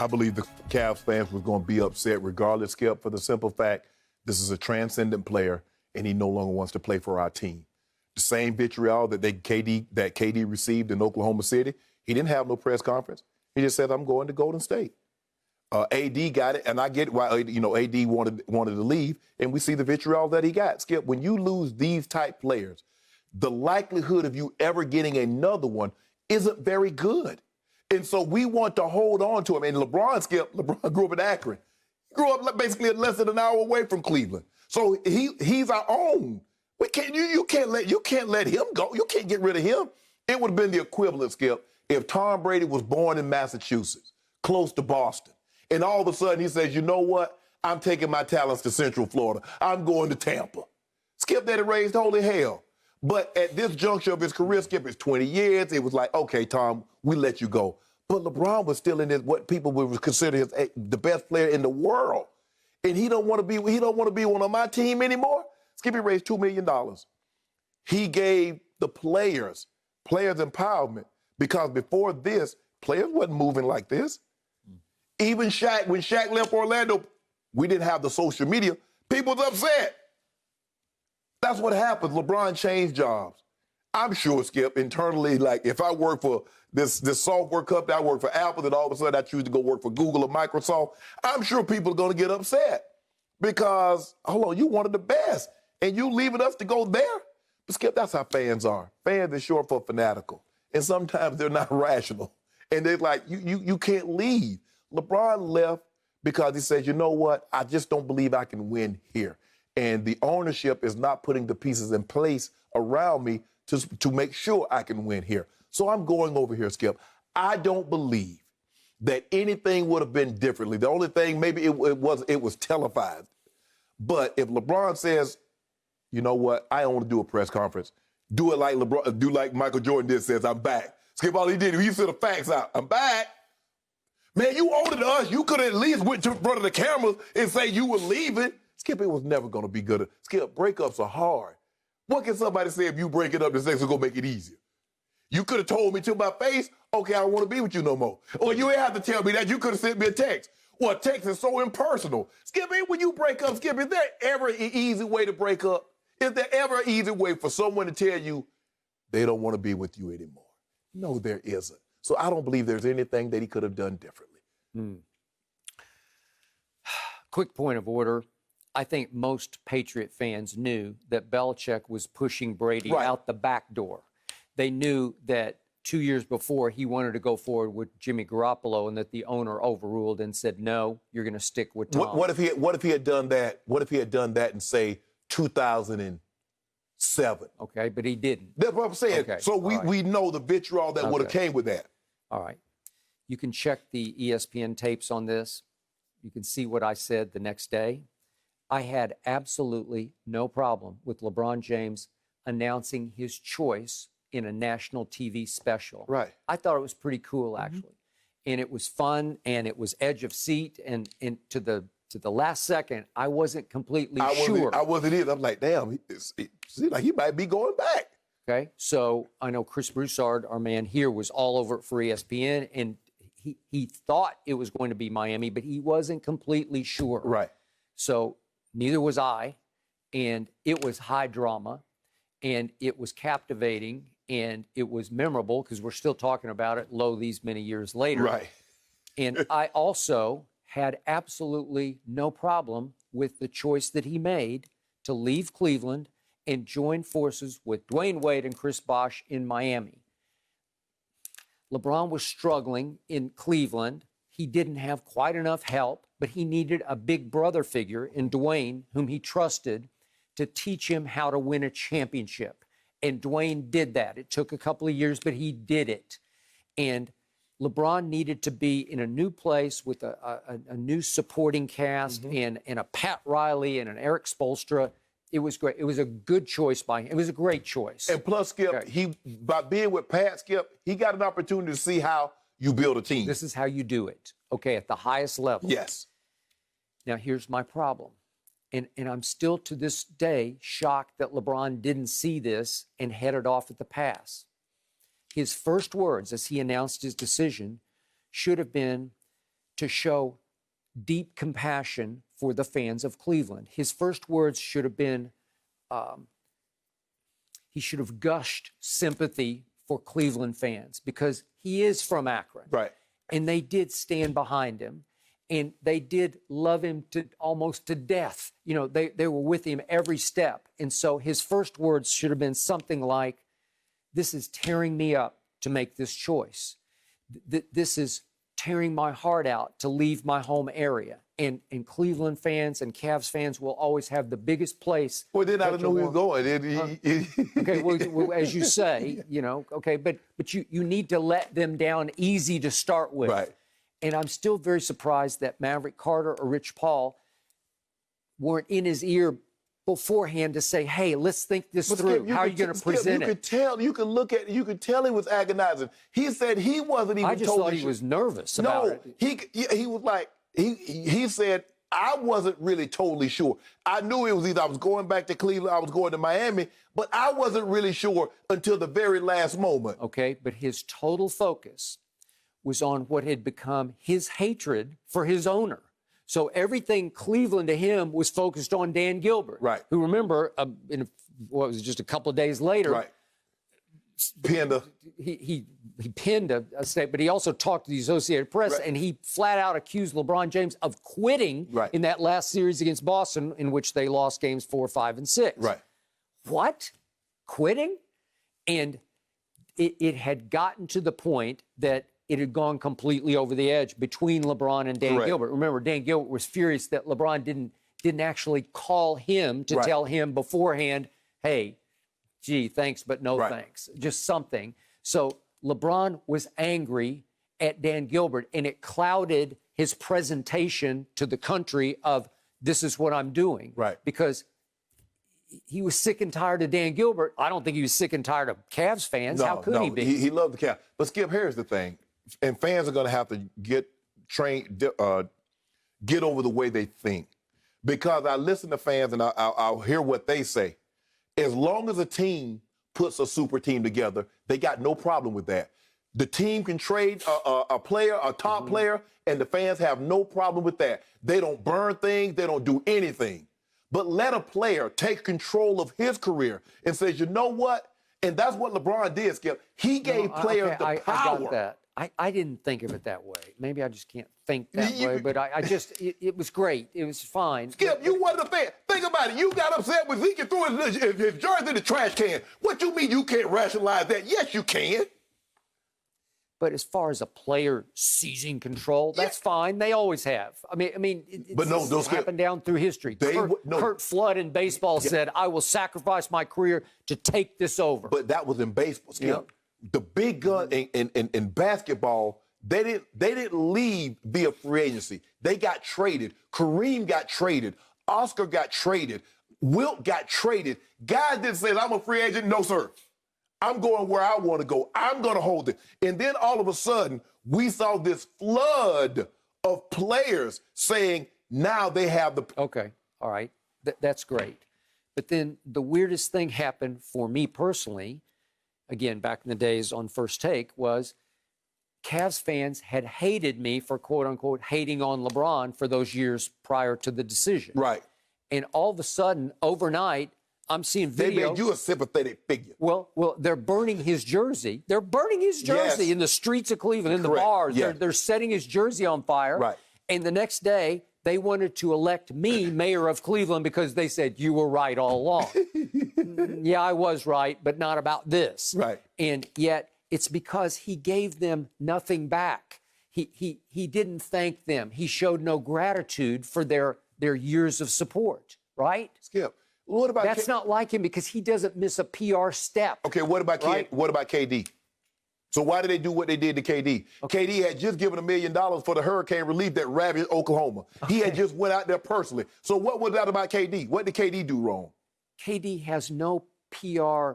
I believe the Cavs fans was going to be upset regardless, Skip, for the simple fact this is a transcendent player and he no longer wants to play for our team. The same vitriol that KD received in Oklahoma City, he didn't have no press conference. He just said, I'm going to Golden State. AD got it, and I get why AD wanted to leave, and we see the vitriol that he got. Skip, when you lose these type players, the likelihood of you ever getting another one isn't very good. And so we want to hold on to him. And LeBron grew up in Akron. He grew up basically less than an hour away from Cleveland. So he's our own. You can't let him go. You can't get rid of him. It would have been the equivalent, Skip, if Tom Brady was born in Massachusetts, close to Boston, and all of a sudden he says, you know what? I'm taking my talents to Central Florida. I'm going to Tampa. Skip, that raised holy hell. But at this juncture of his career, Skip, it's 20 years. It was like, okay, Tom, we let you go. But LeBron was still in this, what people would consider the best player in the world. And he don't want to be one on my team anymore. Skip, he raised $2 million. He gave the players empowerment, because before this, players wasn't moving like this. Even Shaq, when Shaq left Orlando, we didn't have the social media. People was upset. That's what happens. LeBron changed jobs. I'm sure, Skip, internally, like if I work for this software company, I work for Apple, then all of a sudden I choose to go work for Google or Microsoft, I'm sure people are going to get upset because, hold on, you wanted the best, and you leaving us to go there? But Skip, that's how fans are. Fans are short for fanatical, and sometimes they're not rational. And they're like, you can't leave. LeBron left because he said, you know what, I just don't believe I can win here. And the ownership is not putting the pieces in place around me to make sure I can win here. So I'm going over here, Skip. I don't believe that anything would have been differently. The only thing, maybe it was televised. But if LeBron says, you know what, I don't want to do a press conference, do it like LeBron, do like Michael Jordan did, says, I'm back. Skip, all he did, he sent the facts out. I'm back. Man, you owed it to us. You could have at least went to front of the cameras and say you were leaving. Skip, it was never going to be good. Skip, breakups are hard. What can somebody say if you break it up and say it's going to make it easier? You could have told me to my face, okay, I don't want to be with you no more. Or you ain't have to tell me that. You could have sent me a text. Well, text is so impersonal. Skip, when you break up, Skip, is there ever an easy way to break up? Is there ever an easy way for someone to tell you they don't want to be with you anymore? No, there isn't. So I don't believe there's anything that he could have done differently. Quick point of order. I think most Patriot fans knew that Belichick was pushing Brady out the back door. They knew that 2 years before he wanted to go forward with Jimmy Garoppolo, and that the owner overruled and said, no, you're going to stick with Tom. What if he had done that? What if he had done that in, say, 2007? Okay, but he didn't. That's what I'm saying. Okay. So we know the vitriol that would have came with that. All right. You can check the ESPN tapes on this. You can see what I said the next day. I had absolutely no problem with LeBron James announcing his choice in a national TV special. Right. I thought it was pretty cool, actually. And it was fun, and it was edge of seat, and to the last second, I wasn't completely sure. I wasn't either. I'm like, damn, it seems like he might be going back. Okay, so I know Chris Broussard, our man here, was all over it for ESPN, and he thought it was going to be Miami, but he wasn't completely sure. Right. So neither was I, and it was high drama, and it was captivating, and it was memorable because we're still talking about it these many years later. Right. And I also had absolutely no problem with the choice that he made to leave Cleveland and join forces with Dwayne Wade and Chris Bosh in Miami. LeBron was struggling in Cleveland. He didn't have quite enough help, but he needed a big brother figure in Dwayne, whom he trusted, to teach him how to win a championship. And Dwayne did that. It took a couple of years, but he did it. And LeBron needed to be in a new place with a new supporting cast and a Pat Riley and an Eric Spoelstra. It was great. It was a good choice by him. It was a great choice. And plus, Skip, by being with Pat, Skip, he got an opportunity to see how you build a team. This is how you do it, okay, at the highest level. Yes. Now, here's my problem. And I'm still to this day shocked that LeBron didn't see this and headed off at the pass. His first words as he announced his decision should have been to show deep compassion for the fans of Cleveland. His first words should have been, he should have gushed sympathy for Cleveland fans because he is from Akron. Right. And they did stand behind him. And they did love him to almost to death. You know, they were with him every step. And so his first words should have been something like, this is tearing me up to make this choice. This is tearing my heart out to leave my home area. And Cleveland fans and Cavs fans will always have the biggest place. Well, then I didn't know where he was going. Okay, well, as you say, you know, okay, but you need to let them down easy to start with. Right. And I'm still very surprised that Maverick Carter or Rich Paul weren't in his ear beforehand to say, hey, let's think this through. How are you going to present it? You could tell he was agonizing. He said he wasn't even I just thought he was nervous about it. He was like, he said, I wasn't really totally sure. I knew it was either I was going back to Cleveland, I was going to Miami, but I wasn't really sure until the very last moment. Okay, but his total focus was on what had become his hatred for his owner. So everything Cleveland to him was focused on Dan Gilbert, right? Who, remember, just a couple of days later, right? Pinned he pinned a statement, but he also talked to the Associated Press, right. And he flat out accused LeBron James of quitting right. in that last series against Boston, in which they lost games 4, 5, and 6. Right? What? Quitting? And it had gotten to the point that it had gone completely over the edge between LeBron and Dan Correct. Gilbert. Remember, Dan Gilbert was furious that LeBron didn't actually call him to right. tell him beforehand, hey, gee, thanks, but no right. thanks. Just something. So LeBron was angry at Dan Gilbert, and it clouded his presentation to the country of this is what I'm doing. Right. Because he was sick and tired of Dan Gilbert. I don't think he was sick and tired of Cavs fans. No, How could he be? He loved the Cavs. But Skip, here's the thing. And fans are going to have to get over the way they think. Because I listen to fans and I'll hear what they say. As long as a team puts a super team together, they got no problem with that. The team can trade a player, a top player, and the fans have no problem with that. They don't burn things. They don't do anything. But let a player take control of his career and says, you know what? And that's what LeBron did, Skip. He gave players the power. I got that. I didn't think of it that way. Maybe I just can't think that way, but it was great. It was fine. Skip, you wasn't a fan. Think about it. You got upset when he can throw his jersey in the trash can. What you mean you can't rationalize that? Yes, you can. But as far as a player seizing control, that's fine. They always have. I mean, it's happened down through history. Kurt Flood in baseball said, I will sacrifice my career to take this over. But that was in baseball, Skip. Yep. The big gun in basketball, they didn't leave via free agency. They got traded. Kareem got traded. Oscar got traded. Wilt got traded. Guys didn't say, I'm a free agent. No, sir. I'm going where I want to go. I'm going to hold it. And then all of a sudden, we saw this flood of players saying now they have the... Okay, all right. That's great. But then the weirdest thing happened for me personally, again, back in the days on First Take, was Cavs fans had hated me for, quote unquote, hating on LeBron for those years prior to the decision. Right. And all of a sudden, overnight, I'm seeing video. They made you a sympathetic figure. Well, they're burning his jersey. They're burning his jersey in the streets of Cleveland, in the bars. Yeah. They're setting his jersey on fire. Right. And the next day, they wanted to elect me mayor of Cleveland because they said, you were right all along. Yeah, I was right, but not about this. Right. And yet, it's because he gave them nothing back. He didn't thank them. He showed no gratitude for their years of support, right? Skip. What about That's not like him because he doesn't miss a PR step. Okay, what about KD? So why did they do what they did to KD? Okay. KD had just given $1 million for the hurricane relief that ravaged Oklahoma. Okay. He had just went out there personally. So what was that about KD? What did KD do wrong? KD has no PR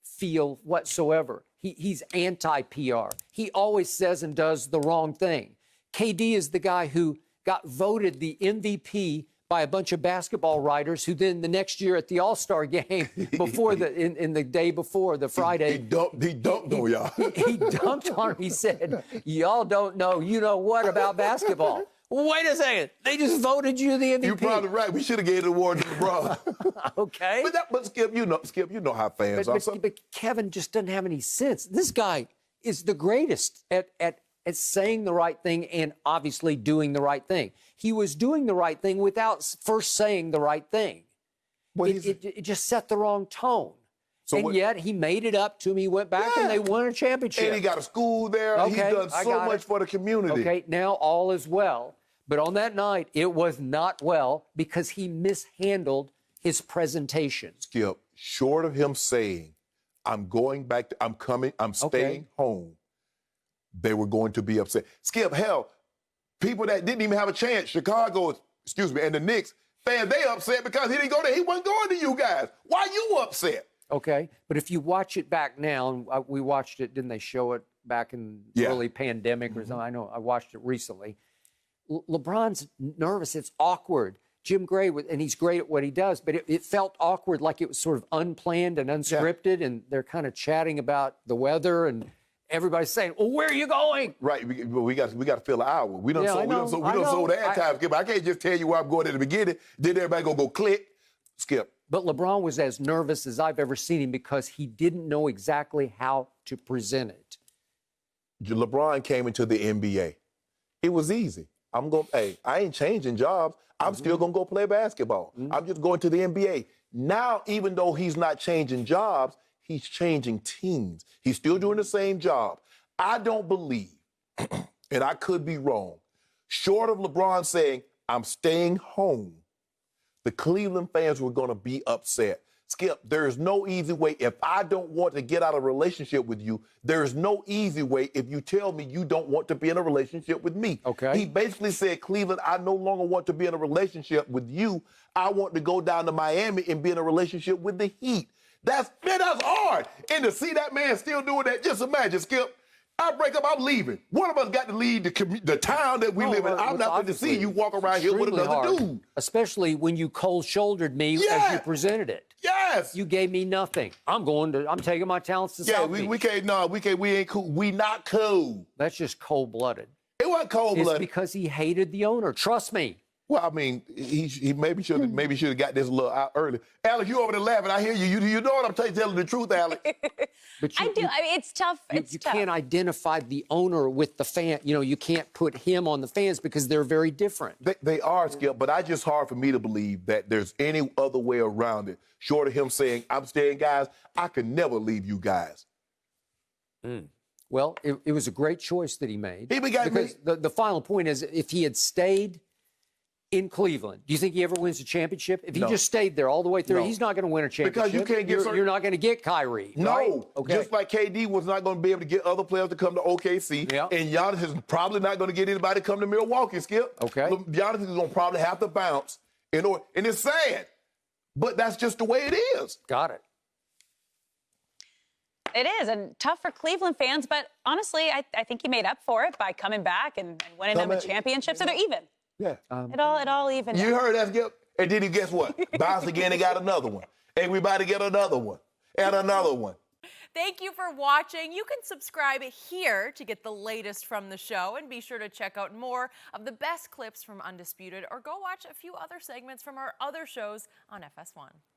feel whatsoever. He's anti-PR. He always says and does the wrong thing. KD is the guy who got voted the MVP by a bunch of basketball writers who then the next year at the All-Star game before in the day before the Friday. He dunked on y'all. He dunked on him. He said, y'all don't know, you know what about basketball. Wait a second. They just voted you the MVP. You're probably right. We should have gave the award to LeBron. Okay. But Skip, you know how fans are. But Kevin just doesn't have any sense. This guy is the greatest at saying the right thing and obviously doing the right thing. He was doing the right thing without first saying the right thing. Well, it just set the wrong tone. So yet he made it up to him. He went back and they won a championship. And he got a school there. Okay, He's done so much for the community. Okay, now all is well. But on that night, it was not well because he mishandled his presentation. Skip, short of him saying, I'm staying home, they were going to be upset. Skip, hell, people that didn't even have a chance, Chicago, and the Knicks, fans, they upset because he didn't go there. He wasn't going to you guys. Why you upset? Okay, but if you watch it back now, and we watched it, didn't they show it back in early pandemic or something? I know, I watched it recently. LeBron's nervous. It's awkward. Jim Gray, and he's great at what he does, but it felt awkward, like it was sort of unplanned and unscripted, and they're kind of chatting about the weather, and everybody's saying, well, where are you going? Right, we got to fill an hour. We don't sold the ad time, Skip. I can't just tell you where I'm going at the beginning, then everybody gonna go click, Skip. But LeBron was as nervous as I've ever seen him because he didn't know exactly how to present it. LeBron came into the NBA. It was easy. I ain't changing jobs. I'm still going to go play basketball. I'm just going to the NBA. Now, even though he's not changing jobs, he's changing teams. He's still doing the same job. I don't believe, and I could be wrong, short of LeBron saying, I'm staying home, the Cleveland fans were going to be upset. Skip, there's no easy way. If I don't want to get out of a relationship with you, there's no easy way if you tell me you don't want to be in a relationship with me. Okay. He basically said, Cleveland, I no longer want to be in a relationship with you. I want to go down to Miami and be in a relationship with the Heat. That's hard. And to see that man still doing that, just imagine, Skip, I break up, I'm leaving. One of us got to leave the town that we live in. I'm not going to see you walk around here with another dude. Especially when you cold-shouldered me as you presented it. Yes. You gave me nothing. I'm taking my talents to South Beach. We ain't cool. We not cool. That's just cold-blooded. It wasn't cold-blooded. It's because he hated the owner. Trust me. Well, I mean, he maybe should have got this a little out early. Alex, you over there laughing. I hear you. You know what I'm telling the truth, Alex. But I do. I mean, it's tough. You can't identify the owner with the fan. You know, you can't put him on the fans because they're very different. They are, Skip, but it's just hard for me to believe that there's any other way around it. Short of him saying, I'm staying, guys, I could never leave you guys. Well, it was a great choice that he made. Because the final point is, if he had stayed in Cleveland, do you think he ever wins a championship? If he just stayed there all the way through, he's not going to win a championship. Because you can't get you're not going to get Kyrie. No. Right? Okay. Just like KD was not going to be able to get other players to come to OKC. Yeah. And Giannis is probably not going to get anybody to come to Milwaukee, Skip. Okay. Giannis is going to probably have to bounce in order. And it's sad, but that's just the way it is. Got it. It is, and tough for Cleveland fans, but honestly, I think he made up for it by coming back and winning them a championship, so they're even. Yeah. It all even. You heard that, Skip? And then he, guess what? Bounced again and got another one. Everybody get another one. And another one. Thank you for watching. You can subscribe here to get the latest from the show, and be sure to check out more of the best clips from Undisputed, or go watch a few other segments from our other shows on FS1.